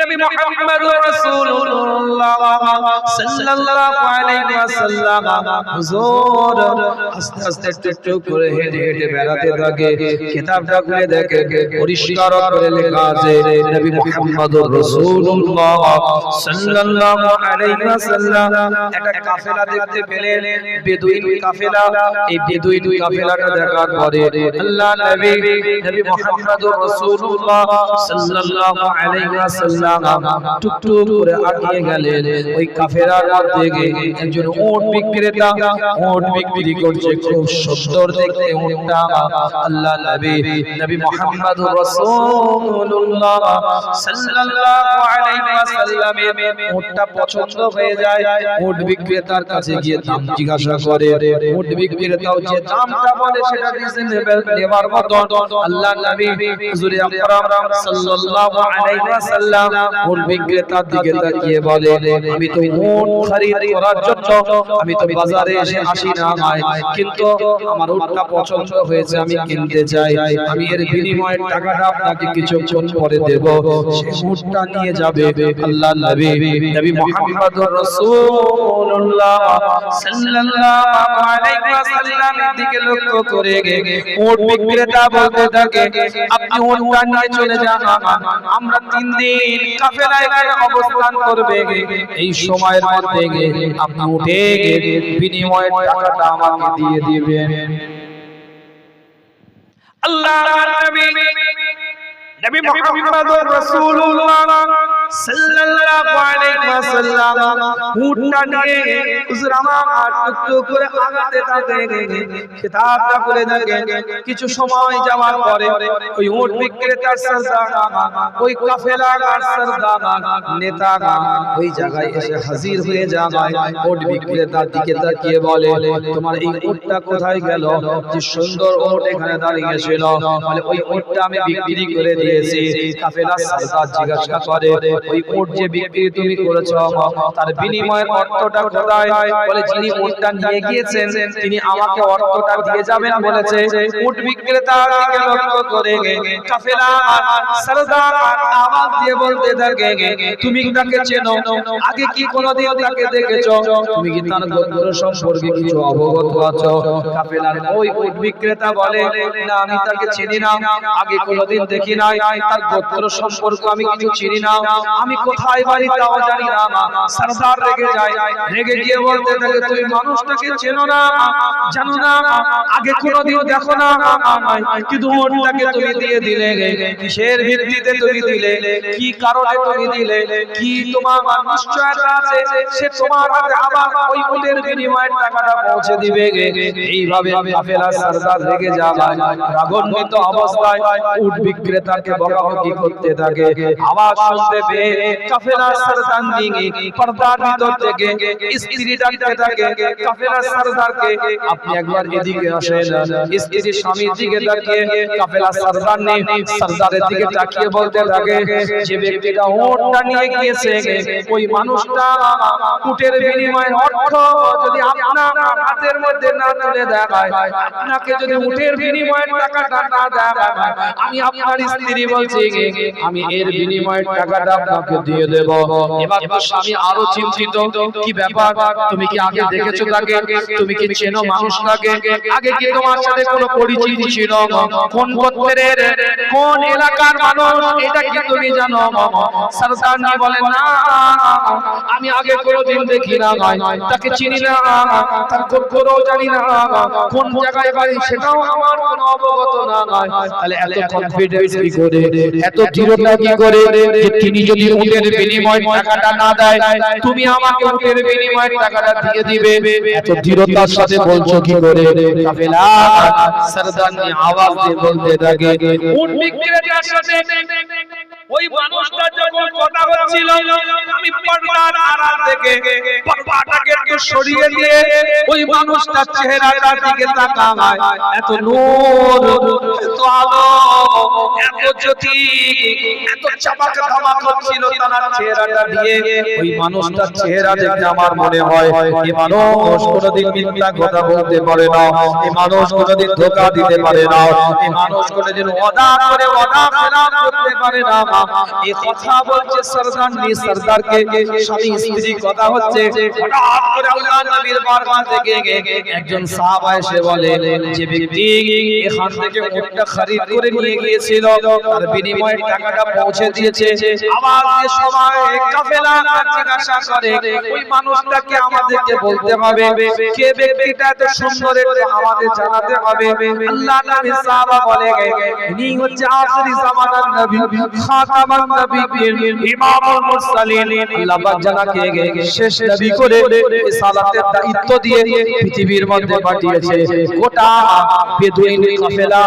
নবী মুহাম্মদুর রাসূলুল্লাহ সাল্লাল্লাহু আলাইহি ওয়াসাল্লাম হুজুর আস্তে আস্তে একটু করে হেঁটে হেঁটে বেড়াতে থাকে। কিতাবটা খুলে দেখে পরিষ্কার করে লেখা আছে নবী মুহাম্মদুর রাসূলুল্লাহ সাল্লাল্লাহু আলাইহি ওয়াসাল্লাম একটা কাফেলা দেখতে পেলেন, বেদুইন কাফেলা। এই বেদুইন কাফেলাটা দেখার পরে আল্লাহ নবী মুহাম্মদুর রাসূলুল্লাহ সাল্লাল্লাহু আলাইহি ওয়াসাল্লাম টুকটুক করে আগিয়ে গেলেন। ওই কাফেলার মধ্যে একজন উট বিক্রেতা উট বিক্রি করছে, খুব সুন্দর দেখতে উটটা। আল্লাহ নবী মুহাম্মদুর রাসূলুল্লাহ সাল্লাল্লাহু আলাইহি ওয়াসাল্লামের উটটা পছন্দ হয়ে যায়। উট বিক্রেতার কাছে গিয়ে দাম জিজ্ঞাসা করে। উট বিক্রেতাও যে দামটা বলে সেটা রিজনেবল নেবার মতো। আল্লাহ নবী হুজুর আকরাম সাল্লাল্লাহু আলাইহি ওয়াসাল্লাম উট বিক্রেতার দিকে তাকিয়ে বলে, আমি তো উট খরিদ করার জন্য আমি তো বাজারে এসে আসি না, কিন্তু আমার উটটা পছন্দ হয়েছে, আমি কিনতে চাই। আমি এর বিনিময়ে টাকাটা আপনাকে কিছুক্ষণ পরে দেব, সেই উটটা নিয়ে যাবে। আল্লাহ নবী মুহাম্মদুর রাসূলুল্লাহ সাল্লাল্লাহু আলাইহি ওয়াসাল্লামের দিকে লক্ষ্য করে উট বিক্রেতা বলতে থাকে, আপনি উটটা নিয়ে চলে যান, আমরা 3 দিন কাফেলায় অবস্থান করবে। এই সময়ের মধ্যে আপনি উঠে বিনিময়ে টাকাটা আমাকে দিয়ে দিবেন। আল্লাহর নবী মুহাম্মদুর রাসূলুল্লাহ সাল্লাল্লাহু আলাইহি ওয়াসাল্লাম উটটা নিয়ে হুজুর আমার টুকটুক করে আগাতে থাকে। কিতাবটা খুলে দেখে কিছু সময় যাওয়ার পরে ওই উট বিক্রেতার সরদার, ওই কাফেলার সরদার নেতা ওই জায়গায় এসে হাজির হয়ে যায়। উট বিক্রেতার দিকে তাকিয়ে বলে, তোমার এই উটটা কোথায় গেল? যে সুন্দর উট এখানে দাঁড়িয়ে ছিল, বলে ওই উটটা আমি বিক্রি করে দিয়েছি। কাফেলার সরদার জিজ্ঞাসা করে, ওই উট যে বিক্রি তুমি করেছো তার বিনিময়ের অর্থটা কোথায়? বলে যিনি উটটা নিয়ে গিয়েছেন তিনি আমাকে অর্থটা দিয়ে যাবেন বলেছে। উট বিক্রেতার দিকে লক্ষ্য করে কাফেলার সরদার আওয়াজ দিয়ে বলতে থাকে, তুমি তাকে চেনো? আগে কি কোনোদিন তাকে দেখেছো? তুমি কি তার গোত্র সম্পর্কে কিছু অবগত আছো? কাফেলার ওই উট বিক্রেতা বলে, না আমি তাকে চিনি না, আগে কোনোদিন দেখি নাই, তার গোত্র সম্পর্কে আমি কিছু চিনি না, আমি কোথায় বাড়ি তাও জানি না। সরদার রেগে যায়, রেগে গিয়ে বলতে থাকে, তুমি মানুষটাকে চেনো না, জানো না, আগে কোনোদিন দেখো না, কিন্তু উটটাকে তুমি দিয়ে দিলে, কিসের ভিত্তিতে তুমি দিলে? কি কারণে তুমি দিলে? কি তোমার নিশ্চয়তা আছে সে তোমার হাতে আবার ওই উটের বিনিময়ে টাকাটা পৌঁছে দিবে? এইভাবে কাফেলার সরদার রেগে যায়, রাগান্বিত অবস্থায় উট বিক্রেতাকে বকাবকি করতে থাকে। আওয়াজ শুনতে পেয়ে কাফেলার সরদার নিয়ে পর্দার ভিতর থেকে স্ত্রী ডাকতে থাকে, কাফেলার সরদারকে আপনি একবার এদিকে আসেন। স্ত্রী স্বামীর দিকে তাকিয়ে কাফেলার সরদার নেই সরদারের দিকে তাকিয়ে বলতে থাকে, যে ব্যক্তিটা উটটা নিয়ে গিয়েছে ওই মানুষটা উটের বিনিময়ে অর্থ যদি আপনার হাতের মধ্যে না তুলে দেয়, আপনাকে যদি উটের বিনিময়ে টাকাটা না দেয়, আমি আপনার স্ত্রী বলছি আমি এর বিনিময়ে টাকাটা আপনাকে দিয়ে দেব। এবার তো স্বামী আরো চিন্তিত, কি ব্যাপার, তুমি কি আগে দেখেছো তাকে? তুমি কি চেনো মানুষটাকে? আগে কি তোমার সাথে কোনো পরিচিতি ছিল? কোন গোত্রের কোন এলাকার মানুষ এটা কি তুমি জানো? সরদার নি বলে, না আমি আগে কোনোদিন দেখি না, তাকে চিনি না, তার গোত্রও জানি না, কোন জায়গায় বাড়ি সেটাও আমার কোনো অবগত না। তাহলে এত কনফিডেন্স কি করে, এত দৃঢ়তা কি করে যে তিনি যদি উটের বিনিময়ে টাকাটা না দেয় তুমি আমাকে উটের বিনিময়ে টাকাটা দিয়ে দিবে? এত দৃঢ়তার সাথে বলছো কি করে? কাফেলা সরদার নি আওয়াজ দিয়ে বলতে থাকে, উট বিক্রেতার সাথে ওই মানুষটা যখন কথা হচ্ছিল আমি পর্দার আড়াল থেকে পর্দাটাকে একটু সরিয়ে দিয়ে ওই মানুষটার চেহারাটার দিকে তাকাই, এত নূর, এত আলো, এত জ্যোতি, এত চমক ধমক হচ্ছিল তার চেহারাটা দিয়ে। ওই মানুষটার চেহারা দেখে আমার মনে হয় এই মানুষ কোনোদিন মিথ্যা কথা বলতে পারে না, এই মানুষ কোনোদিন ধোঁকা দিতে পারে না, এই মানুষ কোনোদিন ওয়াদা করে ওয়াদা খেলাফ করতে পারে না। এই কথা বলছে সরদার নি সরদারকে স্বামী স্ত্রী কথা হচ্ছে হঠাৎ করে আল্লাহ নবীর বারবার থেকে একজন সাহাবা এসে বলে যে ব্যক্তি এখান থেকে উটটা খরিদ করে নিয়ে গিয়েছিল তার বিনিময়ে টাকাটা পৌঁছে দিয়েছে আবার সবাই কাফেলা জিজ্ঞাসা করে ওই মানুষটাকে আমাদেরকে বলতে হবে কে ব্যক্তিটা এত সুন্দর একটু আমাদের জানাতে হবে আল্লাহ নবী সাহাবা বলে ইনি হচ্ছে আখিরি জামানার নবী খাতামান নবীর ইমামুল মুরসালিন আল্লাহ পাক জানাকে শেষ নবী করে রিসালাতের দায়িত্ব দিয়ে পৃথিবীর মধ্যে পাঠিয়েছে গোটা বেদুইন কাফেলা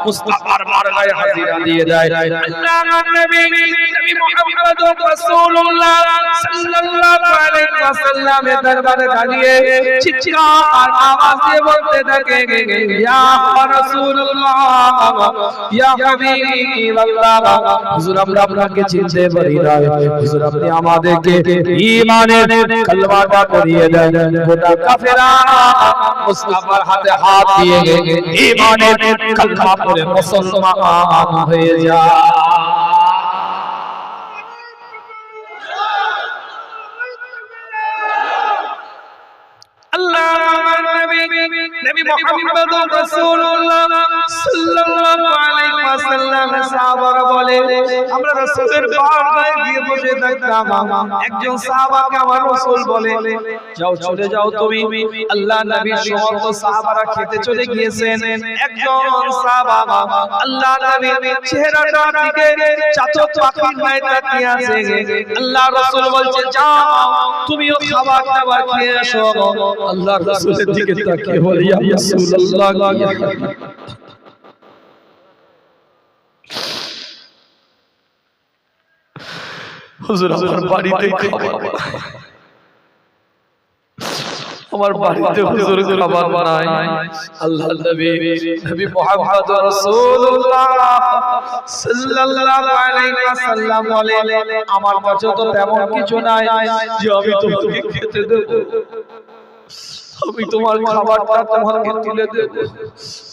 মুস্তাফার মারগায় হাজিরা দিয়ে দেয় আল্লাহর নবী নবী মুহাম্মদুর রাসূলুল্লাহ সাল্লাল্লাহু আলাইহি ওয়াসাল্লামের দরবারে দাঁড়িয়ে চিৎকার আওয়াজ দিয়ে বলতে থাকে ইয়া রাসূলুল্লাহ ইয়া হাবিবাল্লাহ হুজুর আমরা আপনাকে চিনতে পারি না হুজুর আপনি আমাদেরকে ঈমানের কালমাটা পড়িয়ে দেন গোটা কাফেরা মুস্তাফার হাতে হাত দিয়ে ঈমানের কালমা পড়ে মুসলমান হয়ে যায় নবী মুহাম্মদুর রাসূলুল্লাহ সাল্লাল্লাহু আলাইহি ওয়াসাল্লাম সাহাবারা বলে আমরা রাসূলের বারগায় গিয়ে বসে থাকতাম একজন সাহাবাকে আমার রাসূল বলে যাও চলে যাও তুমি আল্লাহ নবীর সমস্ত সাহাবারা খেতে চলে গিয়েছেন একজন সাহাবা আল্লাহ নবীর চেহারাটার দিকে চাচা পাখির ন্যায় তাকিয়ে আছে আল্লাহ রাসূল বলছে যাও তুমিও খাবার দাবার খেয়ে এসো আল্লাহ রাসূলের দিকে তাকিয়ে বলে ইয়া রাসূলুল্লাহ হুজুর আমার বাড়িতে খাবার আমার বাড়িতে হুজুরের খাবার নাই আল্লাহর নবী নবী মুহাম্মদ রাসূলুল্লাহ সাল্লাল্লাহু আলাইহি ওয়াসাল্লাম বলে আমার কাছে তো তেমন কিছু নাই যে আমি তোমাকে খেতে দেব আমি তোমার খাবারটা তোমাকে তুলে দেব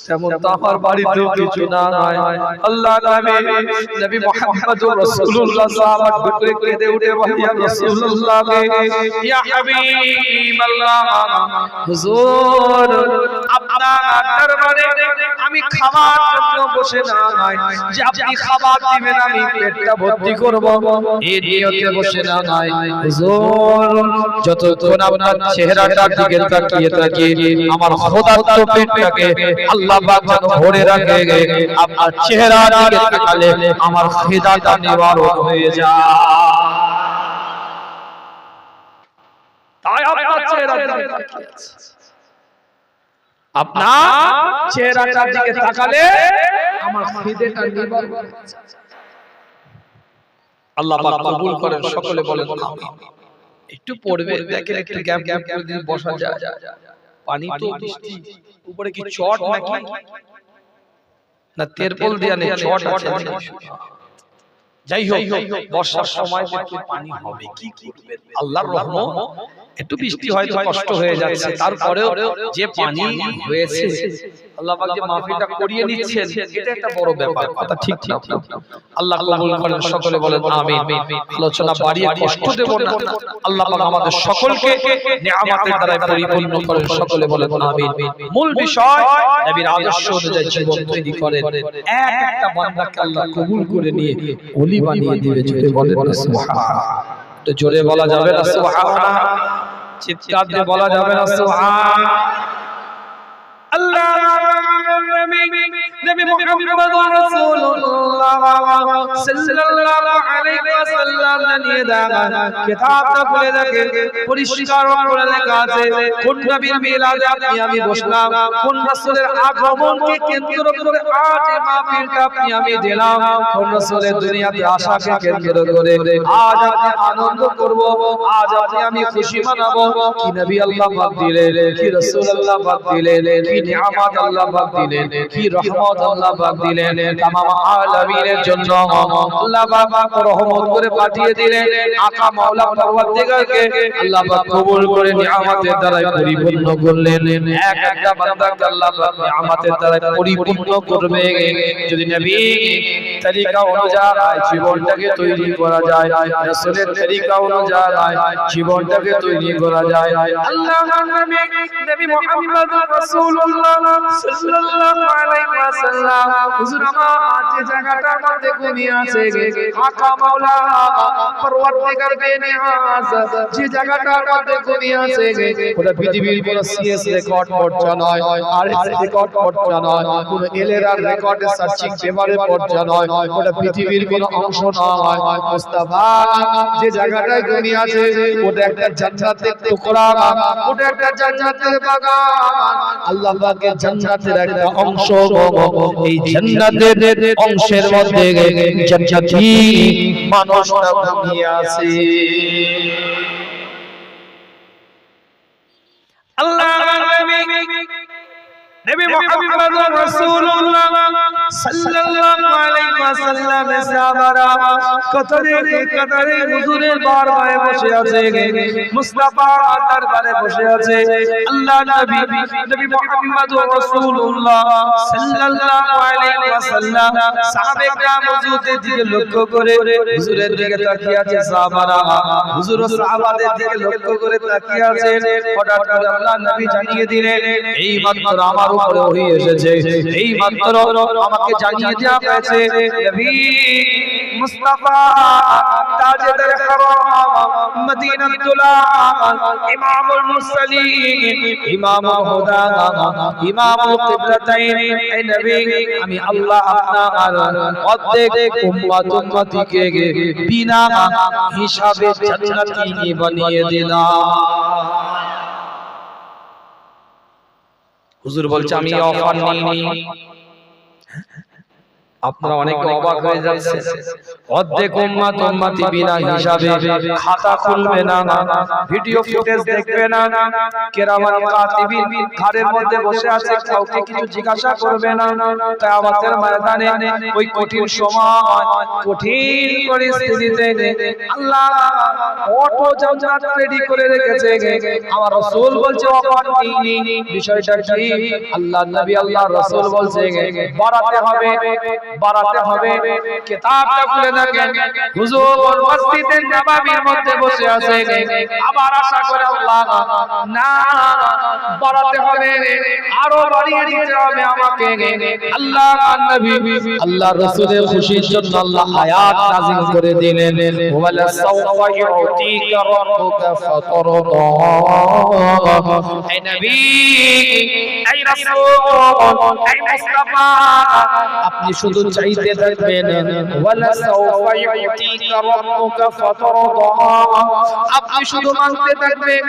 তেমন তো আমার বাড়িতেও কিছু নাই আল্লাহ নবী মুহাম্মদুর রাসূলুল্লাহ সাহাবা ঢুকে কেঁদে উঠে বলে ইয়া রাসূলুল্লাহ ইয়া হাবিবাল্লাহ হুজুর আপনার দরবারে আমি খাবার জন্য বসে নাই যে আপনি খাবার দিবেন আমি পেটটা ভর্তি করব এই নিয়তে বসে নাই হুজুর যতক্ষণ আপনার চেহারাটার দিকে তাকিয়ে তাকিয়ে আমার খোদাত্ব পেটটাকে আল্লাহ পাক যেন ভরে রাখে আপনার চেহারার দিকে তাকালে আমার খিদাটা নিবারণ হয়ে যায় তাই আপনার চেহারার দিকে তাকিয়ে আছে আপনার চেহারাটার দিকে তাকালে আমার খিদেটা নিবারণ হয়ে যায় আল্লাহ পাক কবুল করেন সকলে বলেন আমিন একটু পড়বে দেখেন একটু গ্যাপ গ্যাপ করে দিয়ে বসা যায় পানি তো বৃষ্টি উপরে কি চট নাকি না তেরপল দিয়া নেই চট আছে যাই হোক বর্ষার সময় একটু পানি হবে কি করবে আল্লাহর রহমত একটু বৃষ্টি হয়তো কষ্ট হয়ে যাচ্ছে তারপরেও যে পানি হয়েছে আল্লাহ পাক যে মাহফিলটা করিয়ে নিচ্ছেন এটা একটা বড় ব্যাপার কথা ঠিক না আল্লাহ কবুল করেন সকলে বলেন আমিন আলোচনা বাড়িয়ে কষ্ট দেব না আল্লাহ পাক আমাদের সকলকে নিয়ামতের দ্বারা পরিপূর্ণ করেন সকলে বলেন আমিন মূল বিষয় নবীর আদর্শ অনুযায়ী জীবন তৈরি করেন একটা বান্দাকে আল্লাহ কবুল করে নিয়ে ওলি বানিয়ে দিবে জোরে বলেন সুবহানাল্লাহ তো জোরে বলা যাবে না সুবহানাল্লাহ চিৎকার দিয়ে বলা যাবে না সুবহানাল্লাহ আল্লাহ নবী মুহাম্মদুর রাসূলুল্লাহ সাল্লাল্লাহু আলাইহি ওয়াসাল্লাম জানিয়ে দেন কিতাবটা খুলে দেখে পরিষ্কার করে লেখা আছে কোন নবীর মিলাদে আপনি আমি বসলাম কোন রাসূলের আগমনকে কেন্দ্র করে আজ এই মাহফিলটা আপনি আমি দিলাম কোন রাসূলের দুনিয়াতে আসাকে কেন্দ্র করে আজ আপনি আনন্দ করব আজ আপনি আমি খুশি মানাবো কি নবী আল্লাহ পাক দিলেন কি রাসূল আল্লাহ পাক দিলেন কি নিয়ামত আল্লাহ পাক দিলেন কি রহমত আল্লাহ পাক দিলেন तमाम আলামিনের জন্য আল্লাহ পাক রহমত করে পাঠিয়ে জানিয়ে দিলেন আকা মাওলা পরওয়ারদিগারকে আল্লাহ পাক কবুল করে নিয়ামতের দ্বারা পরিপূর্ণ করলেন। এক একটা বান্দাকে আল্লাহ পাক নিয়ামতের দ্বারা পরিপূর্ণ করবে যদি নবী তরিকা অনুযায়ী জীবনটাকে তৈরি করা যায়, রাসূলের তরিকা অনুযায়ী জীবনটাকে তৈরি করা যায়। আল্লাহর নবী নবী মুহাম্মদুর রাসূলুল্লাহ সাল্লাল্লাহু আলাইহি ওয়াসাল্লাম হুজুর আমার যে জায়গাটার মধ্যে ঘুমিয়ে আছে আকা মাওলা পরওয়ারদিগার বেনিয়াজ যে জায়গাটার মধ্যে ঘুমিয়ে আছে ওটা পৃথিবীর কোন সিএস রেকর্ড পর্যা নয়, আরএস রেকর্ড পর্যা নয়, কোন এলআর রেকর্ডে সার্চিং পেপারে পর্যা নয়, ওটা পৃথিবীর কোন অংশ নয়। মুস্তাফা যে জায়গাটায় ঘুমিয়ে আছে ওটা একটা জান্নাতের টুকরা, ওটা একটা জান্নাতের বাগান। আল্লাহ পাকের জান্নাতের একটা অংশ, এই জান্নাতের অংশের মধ্যে জান্নাতি মানুষরা ঘুমিয়ে আছে। আল্লাহর নবী মুহাম্মদুর রাসূলুল্লাহ সাল্লাল্লাহু আলাইহি ওয়াসাল্লামের সাহাবারা কতরে হুজুরের দরবারে বসে আছে, মুস্তাফা দরবারে বসে আছে। আল্লাহর নবী মুহাম্মদুর রাসূলুল্লাহ সাল্লাল্লাহু আলাইহি ওয়াসাল্লাম সাহাবায়ে কেরাম হুজুরের দিকে লক্ষ্য করে হুজুরের দিকে তাকিয়ে আছে। সাহাবারা হুজুর ও সাহাবাদের দিকে লক্ষ্য করে তাকিয়ে আছে। হঠাৎ করে আল্লাহর নবী জানিয়ে দিলেন এই মাত্র আমার উপরে ওহী এসেছে, এই মাত্র আমাকে জানিয়ে দেওয়া হয়েছে নবী মুস্তাফা তাজদার হারাম মদিনাতুল ইমামুল মুরসালিন ইমামুল হুদা ইমামুল কিবলাতাইন, এই নবী আমি আল্লাহ আপনার অর্ধেক উম্মতকে বিনা হিসাবে জান্নাতি বানিয়ে দিলাম। হুজুর বলছে আমি অফার নিইনি। আপনারা অনেকে অবাক হয়ে যাচ্ছেন, অর্ধেক উম্মতি বিনা হিসাবে খাতা খুলবে না, ভিডিও ফুটেজ দেখবে না, কেরামান কাতিবিন ঘরের মধ্যে বসে আছে, কাউকে কিছু জিজ্ঞাসা করবে না। কিয়ামতের ময়দানে ওই কঠিন সময় কঠিন পরিস্থিতিতে আল্লাহ অটো জান্নাত রেডি করে রেখেছে। আমার রাসূল বলছে অফার নিইনি। বিষয়টা কি? আল্লাহ নবী আল্লাহ রাসূল বলছে বাড়াতে হবে। কিতাবটা খুলে দেখেন হুজুর মসজিদের নববীর মধ্যে বসে আছে, আবার আশা করে আল্লাহ না বাড়াতে হবে, আরো বাড়িয়ে দিতে হবে আমাকে। আল্লাহ নবী আল্লাহ রাসূলের খুশির জন্য আল্লাহ আয়াত নাযিল করে দিলেন, ওয়ালা সাওফা ইউতিকা রাব্বুকা ফাতারদা। এই নবী এই রাসূল এই মুস্তাফা আপনি শুধু চাইতে থাকবেন, ওয়ালা সাওফা ইউতিকা রাব্বুকা ফাতারদা। আপনি শুধু মানতে থাকবেন,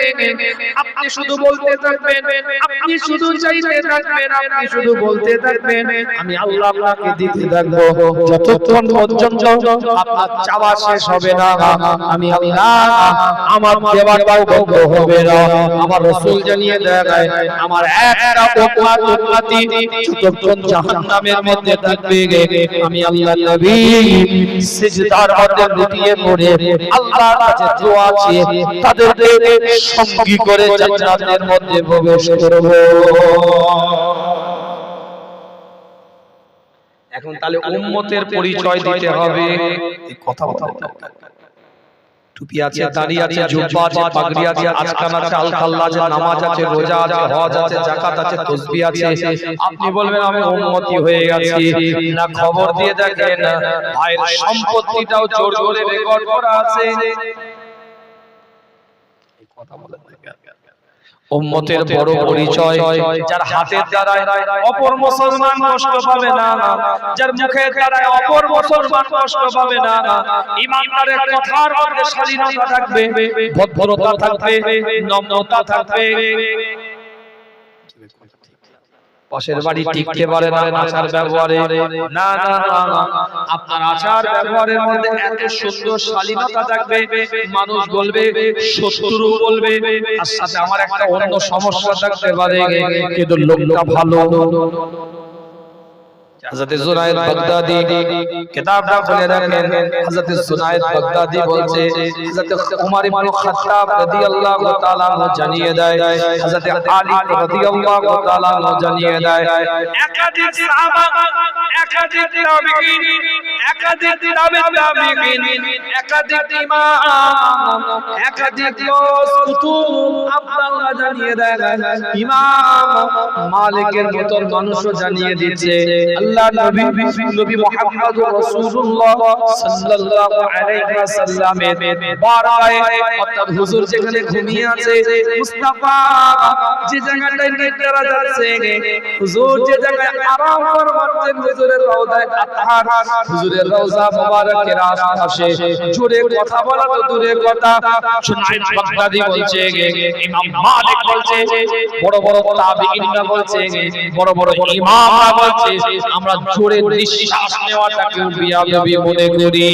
আপনি শুধু বলতে থাকবেন, আপনি শুধু চাইতে থাকবেন, আপনি শুধু বলতে থাকবেন, আমি আল্লাহ আপনাকে দিতে থাকবো যতক্ষণ পর্যন্ত আপনার চাওয়া শেষ হবে না। আমি আল্লাহ আমার দেওয়াটাও বন্ধ হবে না। আমার রাসূল জানিয়ে দেয় আমার একটা উম্মতি যতক্ষণ জাহান্নামের মধ্যে থাকবে আমি আল্লাহ নবী সিজদার মধ্যে লুটিয়ে পড়ে আল্লাহর কাছে দোয়া চেয়ে তাদেরকে সঙ্গী করে জান্নাতের মধ্যে প্রবেশ করব। এখন তাহলে উম্মতের পরিচয় দিতে হবে। এই কথা বলেন, টুপি আছে, দাড়ি আছে, জুব্বা আছে, পাগড়ি আছে, আজকান আছে, আলখাল্লা আছে, নামাজ আছে, রোজা আছে, হজ আছে, যাকাত আছে, তাসবিহ আছে। আপনি বলবেন আমি উম্মতি হয়ে গেছি না? খবর দিয়ে দেখেন ভাইয়ের সম্পত্তিটাও জোর করে রেকর্ড করা আছে। এই কথা বলেন, উম্মতের বড় পরিচয় যার হাতের দ্বারায় অপর মুসলমান কষ্ট পাবে না, যার মুখের দ্বারায় অপর মুসলমান কষ্ট পাবে না। ইমানদারের কথার মধ্যে শালীনতা থাকবে, ভদ্রতা থাকবে, নম্রতা থাকবে। পাশের বাড়ি টিকতে পারে না আচার ব্যবহারে, না না না, আপনার আচার ব্যবহারের মধ্যে এত সুন্দর শালীনতা থাকবে, মানুষ বলবে, শত্রু বলবে আর সাথে আমার একটা অন্য সমস্যা থাকতে পারে কিন্তু লোকটা ভালো। হযরত জুনায়েদ বাগদাদি কিতাবটা খুলে দেখেন হযরত জুনায়েদ বাগদাদি বলছে হযরত ওমর ইবনে খাত্তাব রাদিয়াল্লাহু তাআলা জানিয়ে দেয় হযরত আলী রাদিয়াল্লাহু তাআলা জানিয়ে দেয় একাধিক সাহাবা একাধিক তাবিঈন একাধিক তাবিঈন একাধিক ইমাম একাধিক কুতুব আব্দুল্লাহ জানিয়ে দেয় ইমাম মালিকের মতন মানুষও জানিয়ে দিচ্ছে আল্লাহ নবী মুহাম্মদুর রাসূলুল্লাহ সাল্লাল্লাহু আলাইহি ওয়াসাল্লামের বারগাহে অর্থাৎ হুজুর যেখানে ঘুমিয়ে আছে মুস্তাফা যে জায়গাটায় নেকড়া যাচ্ছে হুজুর যে জায়গায় আরাম ফরমাচ্ছেন হুজুরের রওজায়ে আতহার হুজুরের রওজা মুবারকের আশপাশে জোরে কথা বলা তো দূরের কথা জুনায়েদ বাগদাদি বলছে ইমাম মালিক বলছে বড় বড় তাবিঈনরা বলছে বড় বড় ইমামরা বলছে আমরা জোরে নিঃশ্বাস নেওয়াটাকে বিয়াদবি মনে করি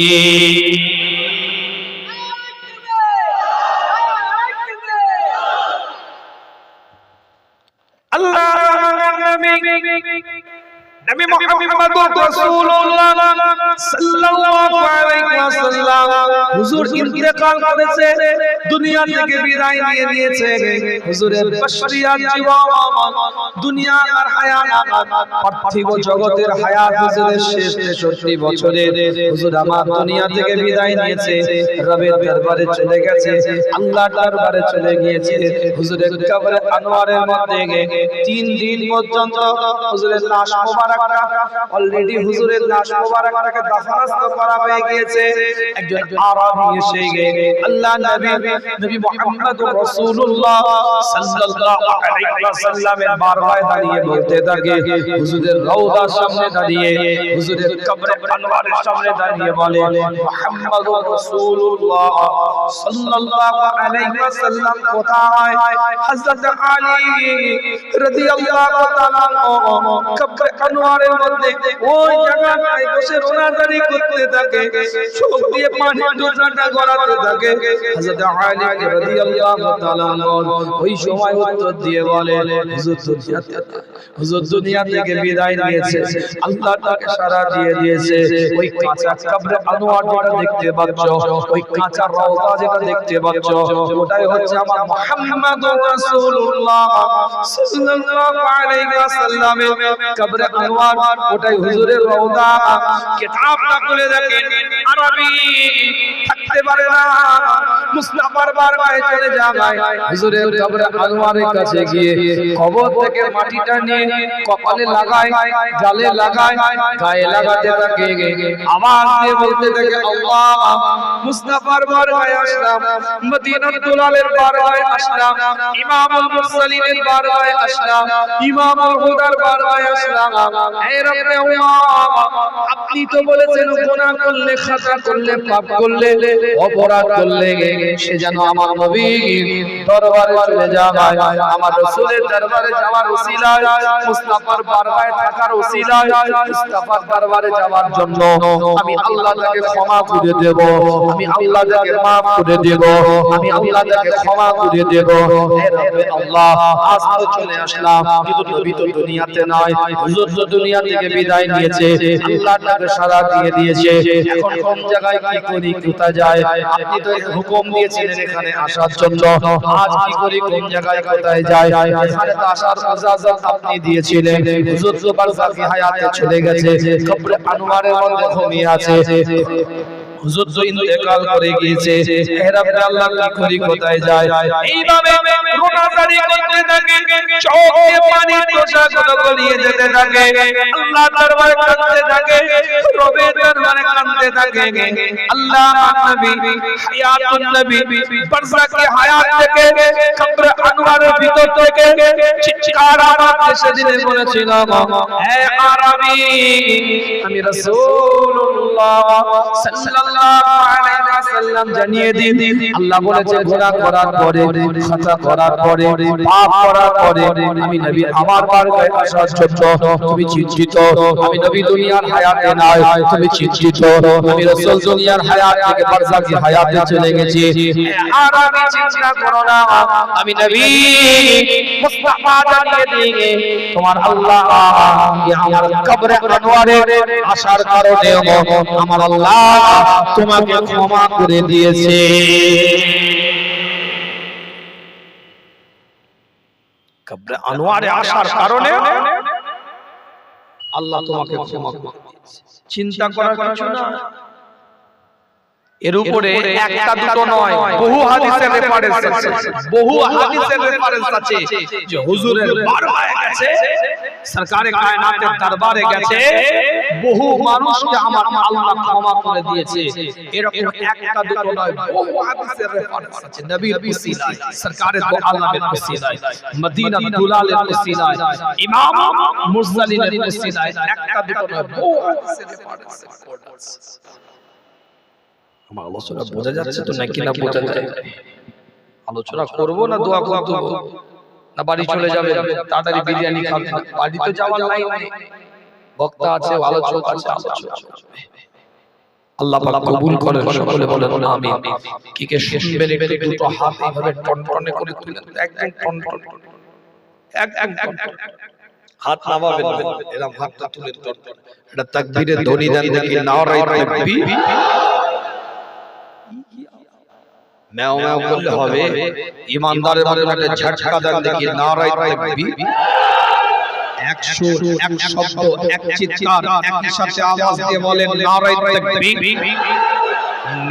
আল্লাহ নবী মুহাম্মদুর রাসূলুল্লাহ সাল্লাল্লাহু আলাইহি ওয়াসাল্লাম হুজুর ইন্তেকাল করেছে দুনিয়া থেকে বিদায় নিয়ে নিয়েছে হুজুরের বাশরিয়াত জীবন দুনিয়ার হায়াত পার্থিব জগতের হায়াত হুজুরের শেষ 63 বছরের হুজুর আমার দুনিয়া থেকে বিদায় নিয়েছে রবের দরবারে চলে গেছে আল্লাহর দরবারে চলে গিয়েছে হুজুরের কবরে আনোয়ারের মধ্যে 3 দিন পর্যন্ত হুজুরের লাশ মোবারক অলরেডি হুজুরের লাশ মোবারকটাকে দাফনাস্ত করা হয়ে গিয়েছে একজন আরবি এসে আল্লাহ নবী মুহাম্মদুর রাসূলুল্লাহ সাল্লাল্লাহু আলাইহি ওয়াসাল্লামের বারগাহে দাঁড়িয়ে বলতে থাকে হুজুরের রওজার সামনে দাঁড়িয়ে হুজুরের কবরে আনোয়ারের সামনে দাঁড়িয়ে বলে মুহাম্মদুর রাসূলুল্লাহ সাল্লাল্লাহু আলাইহি ওয়াসাল্লাম কোথায় হযরত আলী রাদিয়াল্লাহু তাআলা কবরে আনোয়ারের মধ্যে ওই জায়গায় বসে রোনাজারি করতে থাকে চোখ দিয়ে পানি টুকরাটা গড়াতে থাকে হযরত আলী রাদিয়াল্লাহু তাআলা ওই সময় উত্তর দিয়ে বলে হুজুর দুনিয়া থেকে বিদায় নিয়েছে আল্লাহ তাকে সারা দিয়ে দিয়েছে ওই কাঁচা কবরে আনোয়ার যেটা দেখতে পাচ্ছ ওই কাঁচা রওজা যেটা দেখতে পাচ্ছ ওটাই হচ্ছে আমার মুহাম্মদুর রাসূলুল্লাহ সাল্লাল্লাহু আলাইহি ওয়াসাল্লামের কবরে আনোয়ার ওটাই হুজুরের রওজা কিতাবটা খুলে দেখেন আরবি থাকতে পারে না মুস্তাফার বারগাহে চলে যায় হুজুরের কবরে আনোয়ারের কাছে গিয়ে কবর থেকে মাটিটা নিয়ে কপালে লাগায় গালে লাগায় গায়ে লাগাতে থাকে আওয়াজ দিয়ে বলতে থাকে আল্লাহ মুস্তাফার বারগাহে আসলাম মদিনাতুল দুলালের বারগাহে আসলাম ইমামুল মুরসালিনের বারগাহে আসলাম ইমামুল হুদার বারগাহে আসলাম হে রব্বে আল্লাহ আপনি তো বলেছেন গুনাহ করলে খাতা করলে পাপ করলে অপরাধ করলে সে যেন আমার নবীর দরবারে চলে যায় আমার রাসূলের দরবারে যাওয়ার ওসিলায় মুস্তাফার বারগাহে থাকার ওসিলায় মুস্তাফার দরবারে যাওয়ার জন্য আমি আল্লাহ তাকে ক্ষমা করে দেব আমি আল্লাহ তাকে maaf করে দেব আমি আল্লাহ তাকে ক্ষমা করে দেব হে রব্বে আল্লাহ আজ তো চলে আসলাম কিন্তু নবী তো দুনিয়াতে নাই হুজুর তো দুনিয়া থেকে বিদায় নিয়েছে আল্লাহ তাকে সারা দিয়ে দিয়েছে এখন কোন জায়গায় কি করি কোথায় যায় আপনি তো হুকুম দিয়েছিলেন এখানে আসার জন্য আজ কি করি কোন জায়গায় কোথায় যায় এখানে তো আসার ইজাজত আপনি দিয়েছিলেন হুজুর তো বারজাখি হায়াতে চলে গেছে কবরে আনোয়ারের মধ্যে ঘুমিয়ে আছে হুজুর তো ইন্তেকাল করে গিয়েছে হে রব্বে আল্লাহ কি করি কোথায় যায় এইভাবে রোনাজারি করতে থাকে চোখ দিয়ে পানির টোশাগুলো গড়িয়ে যেতে থাকে আল্লাহ দরবারে কাঁদতে থাকে রবের দরবারে কাঁদতে থাকে আল্লাহ নবী হায়াতুন নবী বারজাখি হায়াত থেকে কবরে আনোয়ারের ভিতর থেকে চিৎকার আওয়াজ সেদিন বলেছিল হে আরবি আমি রাসূলুল্লাহ সাল্লাল্লাহু সাল্লাল্লাহু আলাইহি ওয়াসাল্লাম জানিয়ে দিন আল্লাহ বলেছে গুনাহ করার পরে খাতা করার পরে পাপ করার পরে আমি নবী আমার বারগাহে আসার জন্য তুমি চিন্তিত আমি নবী দুনিয়ার হায়াতে নাই তুমি চিন্তিত আমি রাসূল দুনিয়ার হায়াত থেকে বারজাখি হায়াতে চলে গেছি আর আমি চিন্তা করো না আমি নবী মুস্তাফা জানিয়ে দিই তোমার আল্লাহ আমার কবরে আনোয়ারে আসার কারণে আমার আল্লাহ তোমাকে ক্ষমা করে দিয়েছে কবরে আনোয়ারে আসার কারণে আল্লাহ তোমাকে ক্ষমা করে দিয়েছে চিন্তা করার কিছু না এর উপরে একটা দুটো নয় বহু হাদিসের রেফারেন্স আছে বহু হাদিসের রেফারেন্স আছে যে হুজুরের বারগাহে গেছে সরকারে কায়নাতের দরবারে গেছে বহু মানুষকে আমার আল্লাহ ক্ষমা করে দিয়েছে এরকম একটা দুটো নয় বহু হাদিসের রেফারেন্স আছে নবীর উসিলায় সরকারে দো আলমের উসিলায় মদিনা দুলালের উসিলায় ইমাম মুরসালিনের উসিলায় একটা দুটো নয় বহু হাদিসের রেফারেন্স আছে আমার আলোচনা বোঝা যাচ্ছে তো নাকি না বোঝা যায় আলোচনা করব না দোয়া করব না বাড়ি চলে যাবে তাড়াতাড়ি বিরিয়ানি খাবেন বাড়ি তো যাওয়ার লাইন নেই বক্তা আছে আলোচক আছে আলোচনা আল্লাহ পাক কবুল করেন সকলে বলেন আমিন কি কে শুনবেন একটু দুটো হাত এইভাবে টনটনে করে তুলেন একদম টনটন একদম হাত নামাবেন এরকম হাতটা তুলে টনটন এটা তাকবীরের ধ্বনি দেন দেখি নারায়ে তাকবীর ম্যাও ম্যাও করলে হবে ইমানদারের মতো একটা ঝটকা দেন দেখি নারায়ে তাকবীর এক সুর এক শব্দ এক চিৎকার একই সাথে আওয়াজ দিয়ে বলেন নারায়ে তাকবীর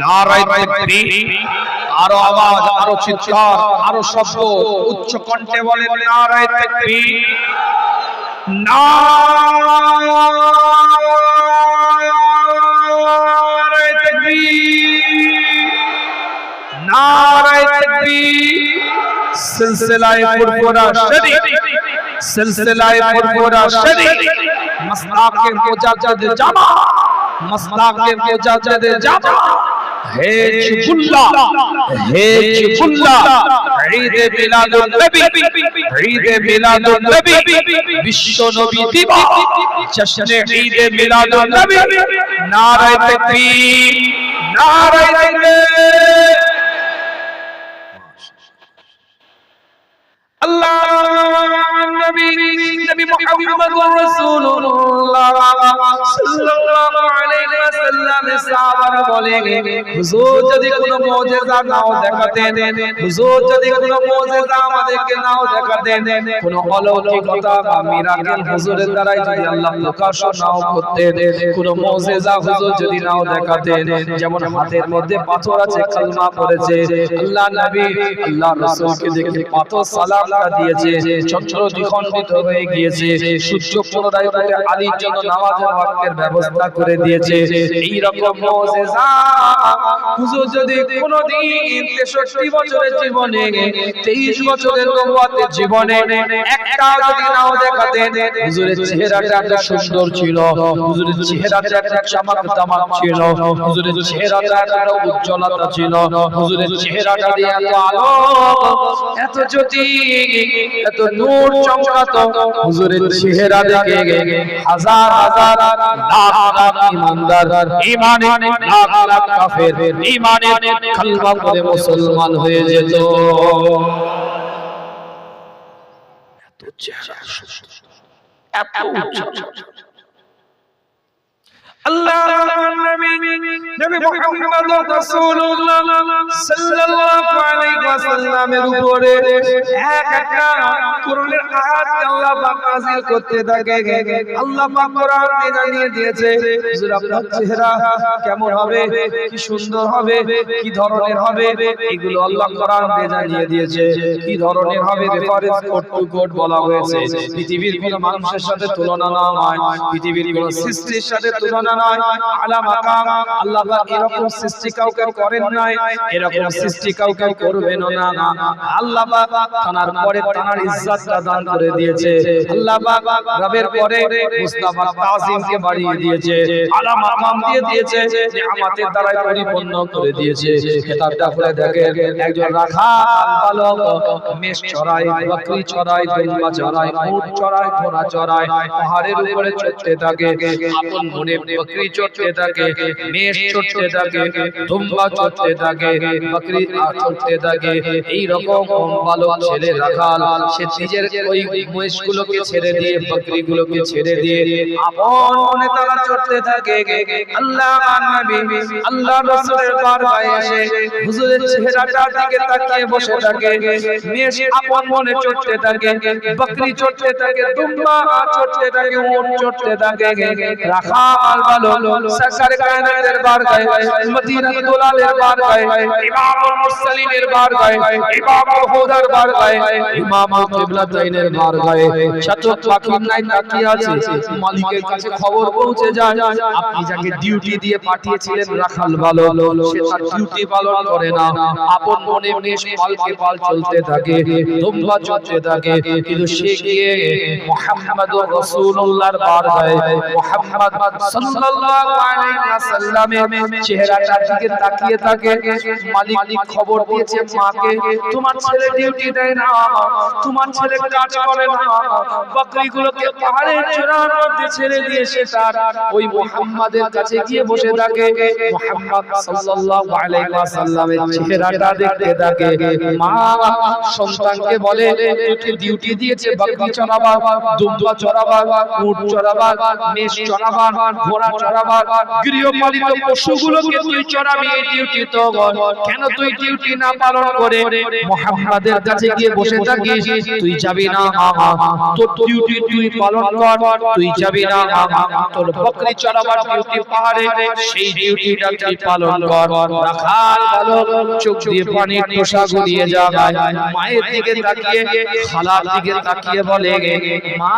নারায়ে তাকবীর আরো আওয়াজ আরো চিৎকার আরো শব্দ উচ্চ কণ্ঠে বলেন নারায়ে তাকবীর নারায়ে তাকবীর নারায়ে তাকবীর সিলসিলায়ে ফুরফুরা শরীফ সিলসিলায়ে ফুরফুরা শরীফ মাসলাকে মুজাদ্দিদ জামা মাসলাকে মুজাদ্দিদ জামা হে জিবুল্লাহ ঈদ মিলাদুন নবী ঈদ মিলাদুন নবী বিশ্ব নবী দিবস জশ্নে ঈদ মিলাদুন নবী নারায়ে তাকবীর নারায়ে তাকবীর আল্লাহ নবী মুহাম্মদুর রাসূলুল্লাহ সাল্লাল্লাহু আলাইহি ওয়াসাল্লাম সাহাবারা বলেন হুজুর যদি কোনো মুজিজা নাও দেখাতেন হুজুর যদি কোনো মুজিজা আমাদেরকে নাও দেখাতেন কোনো অলৌকিকতা বা মিরাকেল হুজুরের দ্বারাই যদি আল্লাহ প্রকাশ নাও করতেন কোনো মুজিজা হুজুর যদি নাও দেখাতেন যেমন হাতের মধ্যে পাথর আছে কালমা পড়েছে আল্লাহ নবী আল্লাহ রাসূলকে দেখে পাথর সালাম দিয়েছে চন্দ্র দ্বিখণ্ডিত হয়ে গিয়েছে সূর্য পুনরায় উঠে আলীর জন্য নামাজের ওয়াক্তের ব্যবস্থা করে দিয়েছে এই রকম মুজিজা হুজুর যদি কোনদিন 63 বছরের জীবনে 23 বছরের নবুয়তের জীবনে একটা যদি নাও দেখাতেন হুজুরের চেহারাটা এত সুন্দর ছিল হুজুরের চেহারাটা একটা চমক দমক ছিল হুজুরের চেহারাটা একটা উজ্জ্বলতা ছিল হুজুরের চেহারাটা দিয়ে এত আলো এত জ্যোতি এত নূর চমকাতো হুজুরের চেহারা দেখে হাজার হাজার লাখ লাখ ঈমানদার ঈমানে লাখ লাখ কাফের ঈমানে কলমা পড়ে মুসলমান হয়ে যেত এত চেহারা এত আল্লাহ নবী মুহাম্মদুর রাসূলুল্লাহ সাল্লাল্লাহু আলাইহি ওয়াসাল্লামের উপরে এক একটা কোরআনের আয়াত আল্লাহ পাক নাযিল করতে থাকে আল্লাহ পাক কোরআনে জানিয়ে দিয়েছে হুজুর আপনার চেহারা কেমন হবে কি সুন্দর হবে কি ধরনের হবে এগুলো আল্লাহ কোরআনে জানিয়ে দিয়েছে কি ধরনের হবে রেফারেন্স কোড টু কোড বলা হয়েছে পৃথিবীর কোনো মানুষের সাথে তুলনা না হয় পৃথিবীর কোনো সৃষ্টির সাথে তুলনা নয় আলা মাকাম আল্লাহ পাক এরকম সৃষ্টি কাউকে করেন নাই এরকম সৃষ্টি কাউকে করবেন না না, আল্লাহ পাক তানার পরে তানার ইজ্জতটা দান করে দিয়েছে। আল্লাহ পাক রবের পরে মুস্তাফা তাজিমকে বাড়িয়ে দিয়েছে, আলা মাকাম দিয়ে দিয়েছে, নিয়ামতের দ্বারা পরিপূর্ণ করে দিয়েছে। কিতাবটা খুলে দেখেন, একজন রাখাল বালক মেষ চড়ায়, বকরি চড়ায়, দুম্বা চড়ায়, উট চড়ায়, ঘোড়া চড়ায়, পাহাড়ের উপরে চড়তে থাকে, আপন মনে বকরি চড়তে থাকে, মেষ চড়তে থাকে, দুম্বা চড়তে থাকে, বকরি চড়তে থাকে। এই রকম বালক ছেলে রাখাল সে নিজের ওই মহিষগুলোকে ছেড়ে দিয়ে, বকরিগুলোকে ছেড়ে দিয়ে আপন মনে তারা চড়তে থাকে। আল্লাহ নবী আল্লাহ রাসূলের বারগাহে এসে হুজুরের চেহারাটার দিকে তাকিয়ে বসে থাকে। মেষ আপন মনে চড়তে থাকে, বকরি চড়তে থাকে, দুম্বা চড়তে থাকে, উট চড়তে থাকে। রাখাল বালক সরকার কায়নাতের বারগাহে, মদিনাতুল দুলালের বারগাহে, ইমামুল মুরসালিনের বারগাহে, ইমামুল হুদার বারগাহে, ইমামুল কিবলাতাইনের বারগাহে শাতক পাখির নাই তাকিয়ে আছে। মালিকের কাছে খবর পৌঁছে যায়, আপনি যাকে ডিউটি দিয়ে পাঠিয়েছিলেন রাখাল বালক, সে তার ডিউটি পালন করে না, আপন মনে মেষ পালকে পাল চলতে থাকে, দুম্বা চলতে থাকে। কিন্তু সে গিয়ে মুহাম্মদুর রাসূলুল্লাহর বারগাহে মুহাম্মদ সাল্লাল্লাহু আলাইহি ওয়াসাল্লামের চেহারাটার দিকে তাকিয়ে থাকে। মালিক খবর দিয়েছে মাকে, তোমার ছেলে ডিউটি দেয় না, তোমার ছেলে কাজ করে না, বকরিগুলোকে পাহাড়ের চূড়ার মধ্যে ছেড়ে দিয়ে সে তার ওই মুহাম্মাদের কাছে গিয়ে বসে থাকে। মুহাম্মদ সাল্লাল্লাহু আলাইহি ওয়াসাল্লামের চেহারাটা দেখতে থাকে। মা সন্তানকে বলে, তুই ডিউটি দিয়েছে বকরি চড়াবা, দুম্বা চড়াবা, উট চড়াবা, মেষ চড়াবা, ঘোড়া চড়াবা, গৃহপালিত পশুগুলোকে তুই চড়াবি, এই ডিউটি তো কেন তুই ডিউটি না পালন করে মুহাম্মাদের কাছে গিয়ে বসে থাকিস? তুই যাবি না, তোর ডিউটি তুই পালন কর, তুই যাবি না, তোর বকরি চড়াবার ডিউটি পাহাড়ে, সেই ডিউটিটা তুই পালন কর। রাখাল বালক চোখ দিয়ে পানির টোশা গড়িয়ে যায়, মায়ের দিকে তাকিয়ে, খালার দিকে তাকিয়ে বলে, মা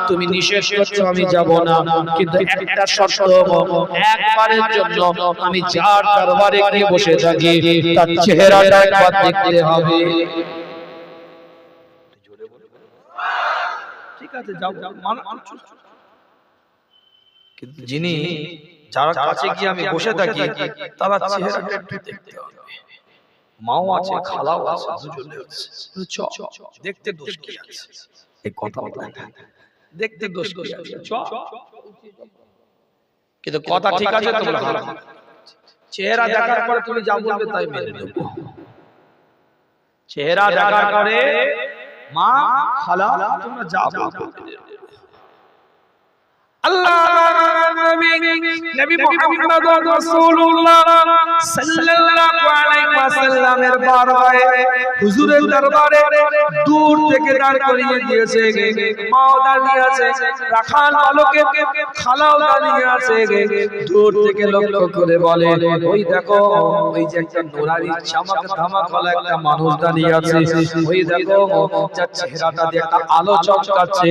তুমি নিষেধ করছো আমি যাব না, কিন্তু একটা শর্ত, একবারের জন্য আমি যার দরবারে গিয়ে বসে থাকি তার চেহারাটা একবার দেখতে হবে। ঠিক আছে যাও, কিন্তু যিনি যার কাছে গিয়ে আমি বসে থাকি তার চেহারাটা একটু দেখতে হবে। মাও আছে, খালাও আছে, দুজনে আছে, দেখতে দোষ কি আছে? এই কথা বলা দেখতে দোষ কি আছে? কিন্তু কথা ঠিক আছে, তোমরা চেহারা দেখার পরে তুমি যা বলবে তাই মেনে নেব। চেহারা দেখার পরে মা খালা তোমরা যা বলবে। আল্লাহ নবী মুহাম্মদুর রাসূলুল্লাহ সাল্লাল্লাহু আলাইহি ওয়াসাল্লামের বারগাহে হুজুরের দরবারে দূর থেকে দাঁড় করিয়ে দিয়েছে। মা দাঁড়িয়ে আছে, রাখাল বালকে খালাও দাঁড়িয়ে আছে। দূর থেকে লক্ষ্য করে বলে, ওই দেখো, ওই যে একটা নোরানি চামক ধামাকাওয়ালা একটা মানুষ দাঁড়িয়ে আছে, ওই দেখো যার চেহারাটা দিয়ে একটা আলো চমকাচ্ছে,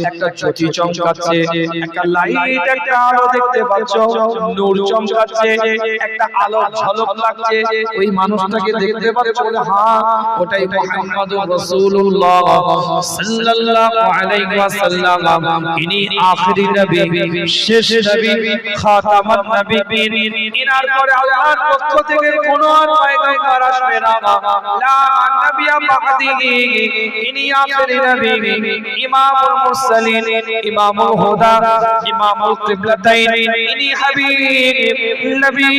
একটা জ্যোতি চমকাচ্ছে, একটা লাইট, একটা আলো দেখতে পাচ্ছ, নূর চমকাচ্ছে, একটা আলো ঝলক লাগছে, ওই মানুষটাকে দেখতে পাচ্ছ? হ্যাঁ, ওটাই মুহাম্মদুর রাসূলুল্লাহ সাল্লাল্লাহু আলাইহি ওয়াসাল্লাম। ইনি আখিরি নবী, শেষ নবী, খাতামুন নবিয়্যিন। ইনার পরে আল্লাহর পক্ষ থেকে কোনো আর পয়গম্বর আসবে না, লা নবিয়্যা বা'দিহি। ইনি আখিরি নবী, ইমামুল মুরসালিন, ইমামুল হুদা, ইমামুল কিবলাতাইন। ইনি হাবিব, নবী,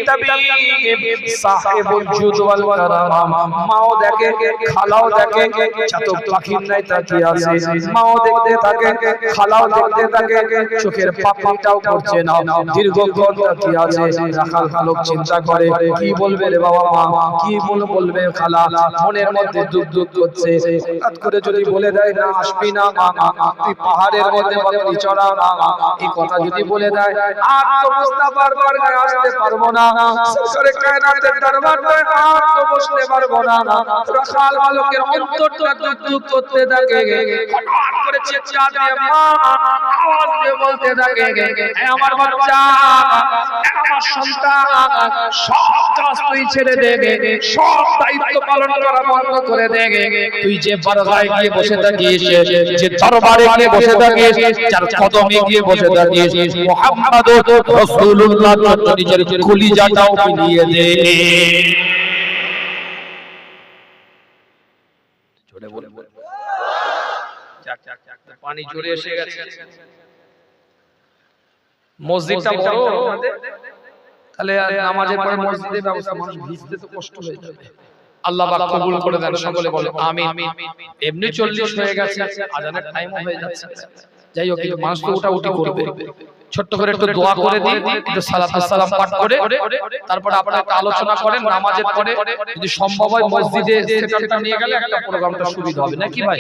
তাবিব, সাহিবুল জুদ ওয়াল কারাম। মাও দেখে, খালাও দেখে, চাতক পাখির নাই তাকিয়ে আছে। মাও দেখতে থাকে, খালাও দেখতে থাকে, চোখের পাপড়িটাও করছে না, দীর্ঘক্ষণ তাকিয়ে আছে। রাখাল বালক চিন্তা করে, কি বলবে রে বাবা, মা কি বলবে খালা? মনের মধ্যে দুঃখ দুঃখ করছে, হঠাৎ করে যদি বলে দেয় না আসবি না তুই পাহাড়ের মধ্যে বকরি চড়া, এই কথা যদি বলে দেয় আর তো মুস্তাফার দরবারে আসতে পারবো না, সরকারে কায়নাতের দরবারে আর তো বসতে পারবো না। রাখাল বালকের অন্তরটা দুঃখ দুঃখ করতে থাকে, হঠাৎ করে চিৎকার দিয়ে মা আওয়াজ দিয়ে বলতে থাকে, হে আমার বাচ্চা, আমার সন্তান, সব কাজ তুই ছেড়ে দে, সব দায়িত্ব পালন করা বন্ধ করে দে, তুই যে বারগায় গিয়ে বসে থাকিস, যে দরবারে গিয়ে বসে থাকিস, যার কদমে গিয়ে বসে থাকিস, মুহাম্মাদুর রাসূলুল্লাহ নিজের কলিজাটাও বিলিয়ে দে। জোরে বলে বল, পানি জোরে এসে গেছে। মসজিদটা বড়, তাহলে নামাজের পরে মসজিদের ব্যবস্থা, মানুষ ভিজতে তো কষ্ট হয়ে যাবে। আল্লাহ পাক কবুল করে দেন, সকলে বলে আমিন। এমনি 40 হয়ে গেছে, আজানের টাইমও হয়ে যাচ্ছে। যাই হোক, মানুষ তো উঠাউঠি করবে, ছোট্ট করে একটু দোয়া করে দিই, একটু সালাত সালাম পাঠ করে তারপরে আপনারা একটা আলোচনা করেন। নামাজের পরে যদি সম্ভব হয় মসজিদে সেটআপটা নিয়ে গেলে একটা প্রোগ্রামটা সুবিধা হবে নাকি ভাই?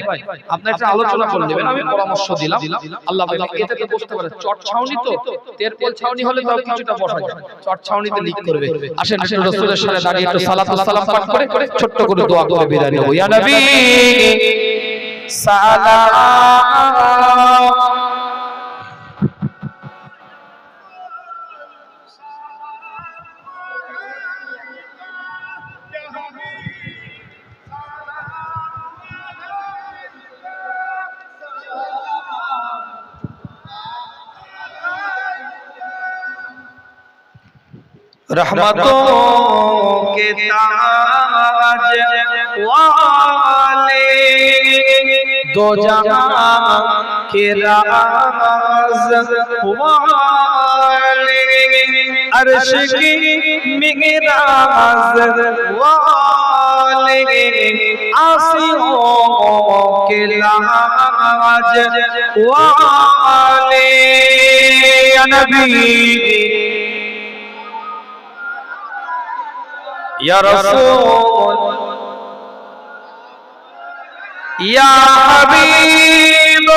আপনারা একটা আলোচনা করে নেবেন, আমি পরামর্শ দিলাম। আল্লাহ পাক এতে তো বসতে পারে, চট ছাউনি তো, তেরপল ছাউনি হলে তাও কিছুটা বসা যায়, চট ছাউনিতে লিক করবে। আসেন একটু রাসূলের সাথে দাঁড়িয়ে একটু সালাত সালাম পাঠ করে ছোট্ট করে দোয়া করে বিদায় নেব। ইয়া নবী সালাম रहमतों के ताज वाले, दो जहां के राज वाले, अर्श की मिराज वाले, आसियों के लाज वाले, या नबी या रसूल या हबीब,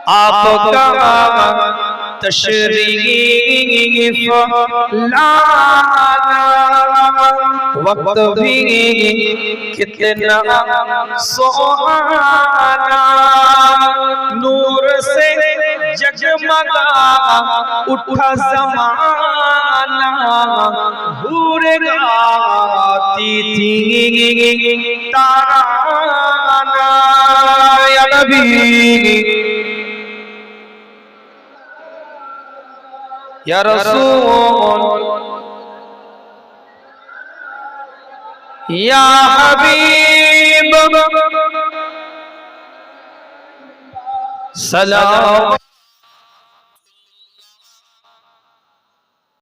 आपका तशरीफ लाना वक्त भी कितना सुहाना, नूर से जगमगा उठा ज़माना, हूर गाती थी ताराना, या नबी या रसूल या हबीब, सलाम।